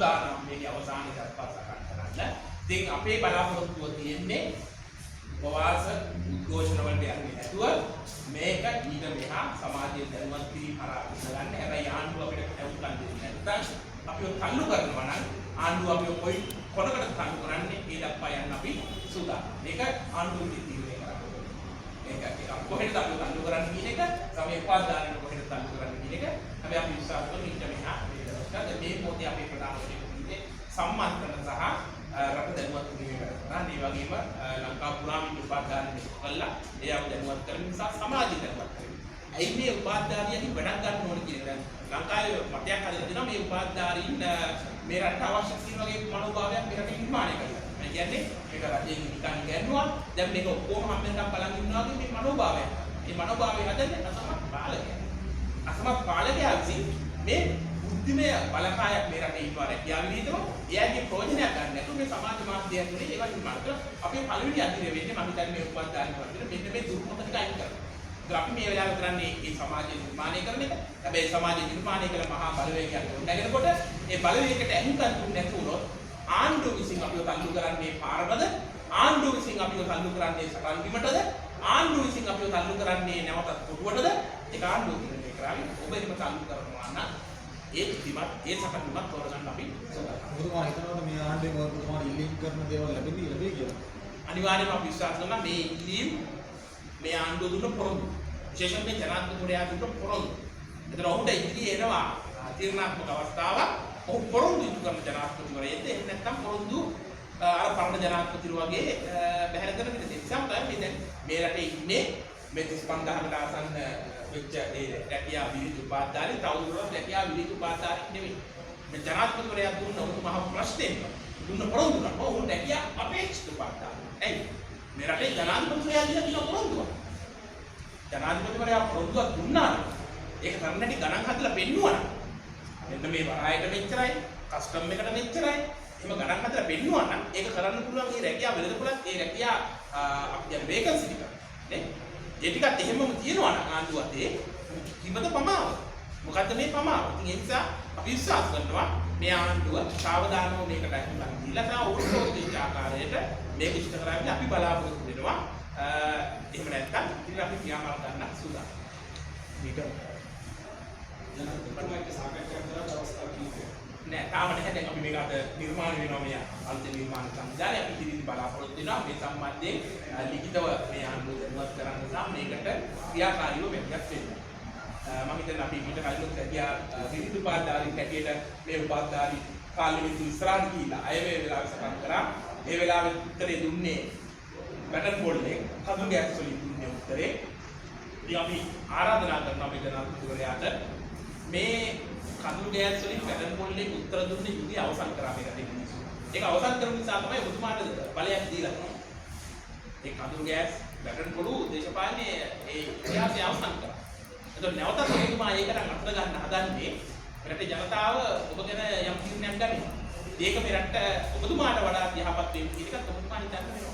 සූදානම් මේකේ අවසානයේ දක්වා සටහන් කරන්න. ඉතින් අපේ බලාපොරොත්තුව තියෙන්නේ උපවාස උද්ඝෝෂණ වලට යන්නේ නැතුව මේක ඊට මෙහා සමාජයේ දැනුවත් කිරීම හරහා ගන්න. හැබැයි ආණ්ඩුව අපිට ඇවුම්කන් දෙන්නේ නැත්නම් අපිව තල්ලු කරනවා නම් ආණ්ඩුව අපිව කොයි කොනකට තල්ලු කරන්නේ ඒ දක්වා යන්න අපි සූදානම්. මේක ආණ්ඩුවේ තීරණය කරන්න. මේක කොහෙද අපිව තල්ලු කරන්නේ කියන එක සමේ උපාදානයට කොහෙද තල්ලු කරන්නේ කියන එක හැබැයි අපි විශ්වාස කරමු ඊට මෙහා මේ මොහොතේ අපේ ප්‍රධාන වශයෙන් සම්මානකරණ සහ රට දැනුවත් කිරීම කරනවා. ඒ වගේම ලංකා පුරාම උපාධාරණ කළා ඒ අප දැනුවත් කරන නිසා සමාජය දැනුවත් කරනවා. ඇයි මේ උපාධාරියන් වැඩක් ගන්න ඕනේ කියන එක ලංකාවේ මතයක් හදලා දෙනවා මේ උපාධාරීන් මේ රට අවශ්‍ය කියන වගේ මනෝභාවයක් මේ රටේ නිර්මාණය කරලා. ඒ කියන්නේ මේක රජයෙන් නිකන් ගන්නවා දැන් මේක ඔක්කොම හැමෙන්නම් බලන් ඉන්නවා වගේ මේ මනෝභාවය. මේ මනෝභාවය හදන්නේ අසමත් පාලකයා. අසමත් පාලකයා විසින් මේ බුද්ධිමය බලකායක් මේ රටේ ඉන්නවා රැකියාව විදිහටම එයාගේ ප්‍රයෝජනයක් ගන්න නැතුව මේ සමාජ මාධ්‍යයන් තුනේ ඒවා නිර්මාණය කරලා අපේ පළවෙනි අදිරේ වෙන්නේ මම හිතන්නේ මේ උපාධාරණ වලට මෙන්න මේ දුර්මත ටික අයින් කරනවා. ඒක අපි මේ වෙලාවේ කරන්නේ මේ සමාජය නිර්මාණය කරන එක. හැබැයි සමාජය නිර්මාණය කළ මහා බලවේගයක් නැගෙනකොට ඒ බලවේගයට ඇහුම්කන් දුන්නේ නැතුනොත් ආණ්ඩුව විසින් අපිව තල්ලු කරන්නේ පාරටද ආණ්ඩුව විසින් අපිව තල්ලු කරන්නේ සකල් බිමටද ආණ්ඩුව විසින් අපිව තල්ලු කරන්නේ නැවතත් කොටුවටද ඒක ආණ්ඩුව කියන්නේ කරාවි ඔබ එහෙම තල්ලු කරනවා නම් ඒ සකල්මත් තෝරගන්න අපි ඔබතුමා හිතනවාද මේ ආණ්ඩුවෙන් ඔබතුමාට ඉල්ලීම් කරන දේවල් ලැබෙයි කියලා? අනිවාර්යයෙන්ම අපි විශ්වාස කරනවා මේ ඉල්ලීම් මේ ආණ්ඩුව දුන්න පොරොන්දු විශේෂයෙන් මේ ජනාධිපතිවරයා දුන්න පොරොන්දු. ඒතර ඔහුට ඉදිරියේ එනවා තීරණාත්මක අවස්ථාවක් ඔහු පොරොන්දු ඉටු කරන ජනාධිපතිවරයෙක්ද එහෙම නැත්නම් පොරොන්දු අර පරණ ජනාධිපතිවරු වගේ බැහැර කරන විදිහට නිසා තමයි දැන් මේ රටේ ඉන්නේ මේ 35000කට ආසන්න වෙච්ච ඒ රැකියා විරිත් උපාධාරී තවදුරටත් රැකියා විරිත් උපාධාරී නෙවෙයි. මේ ජනාධිපතිවරයා දුන්න උතුම් මහ ප්‍රශ්නේ දුන්න පොරොන්දු නම් ඔවුන් රැකියා අපේක්ෂිත උපාධාරී. එයි මේ රටේ ජනාධිපතිවරයා දින පොරොන්දුවක්. ජනාධිපතිවරයා පොරොන්දුවක් දුන්නා නම් ඒක තරන්නටි ගණන් හදලා පෙන්නුවා නම් මෙන්න මේ වරායට මෙච්චරයි කස්ටම් එකට මෙච්චරයි එහෙම ගණන් හදලා පෙන්නුවා නම් ඒක කරන්න පුළුවන් මේ රැකියා වෙළඳපොළත් ඒ රැකියා අපි කියන වේකන්සි ටික නේ ඒ ටිකත් එහෙමම තියෙනවා නම් ආණ්ඩුවත් ඒ කිමද පමාව මොකද්ද මේ පමාව ඉතින් ඒ නිසා අපි විශ්වාස කරනවා මේ ආණ්ඩුව සාවධානව මේකට අහුම්කම් දීලා තා ඕනෝදිච්ච ආකාරයට මේක ඉෂ්ට කරන්නේ අපි බලාපොරොත්තු වෙනවා එහෙම නැත්නම් ඉතින් අපි ක්‍රියාමාර්ග ගන්න සූදානම් මේක ජනාධිපතිතුමාගේ සාකච්ඡා කරලා අවස්ථාවක් කිව්වේ නෑ තාම නැහැ දැන් අපි මේක අද නිර්මාණය වෙනවා මේ අලුත් නිර්මාණ සංවිධානය අපි ඉදිරියට බලාපොරොත්තු වෙනවා මේ සම්බන්ධයෙන් ලිඛිතව මේ ආණ්ඩුව දැනුවත් කරන්න නිසා මේකට ක්‍රියාකාරීව වෙන්නක් වෙනවා මම හිතන්නේ අපි ඊට කලින් සැදියා විවිධ උපාධාරීන් හැටියට මේ උපාධාරී කාලෙවිතු ඉස්සරහට ගිහිලා අය මේ වෙලාවට සටහන් කරා ඒ වෙලාවේ උත්තරේ දුන්නේ බැටන් බෝල්ලේ කඳු ගෑස් වලින් දුන්නේ උත්තරේ ඉතින් අපි ආරාධනා කරනවා මේ ජනාධිපතිවරයාට මේ කඳු ගෑස් වලින් බැටන් බෝල්ලේ උත්තර දුන්නේ යුගය අවසන් කරා මේ රටේ මිනිස්සු. ඒක අවසන් කරපු නිසා තමයි ඔබතුමාට බලයක් දීලා තියෙන්නේ. ඒ කඳු ගෑස් බැටන් බෝලු දේශපාලනයේ ඒ ඉතිහාසය අවසන් කරා. එතකොට නැවතත් ඔබතුමා ඒකට අතර ගන්න හදන්නේ රටේ ජනතාව ඔබ ගැන යම් තීරණයක් ගන්න. ඒක මේ රට ඔබතුමාට වඩා යහපත් වෙන්න කියන එකත් ඔබතුමා හිතන්න වෙනවා.